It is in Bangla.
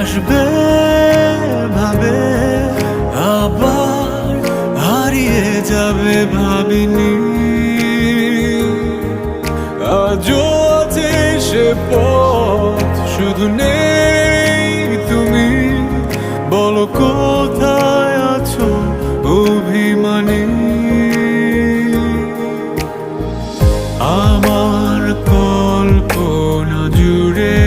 আসবে ভাবে, আবার হারিয়ে যাবে ভাবিনি। আজও আছে সে পথ, শুধু নেই তুমি। বলো কোথায় আছো অভিমানী? আমার কল্পনা জুড়ে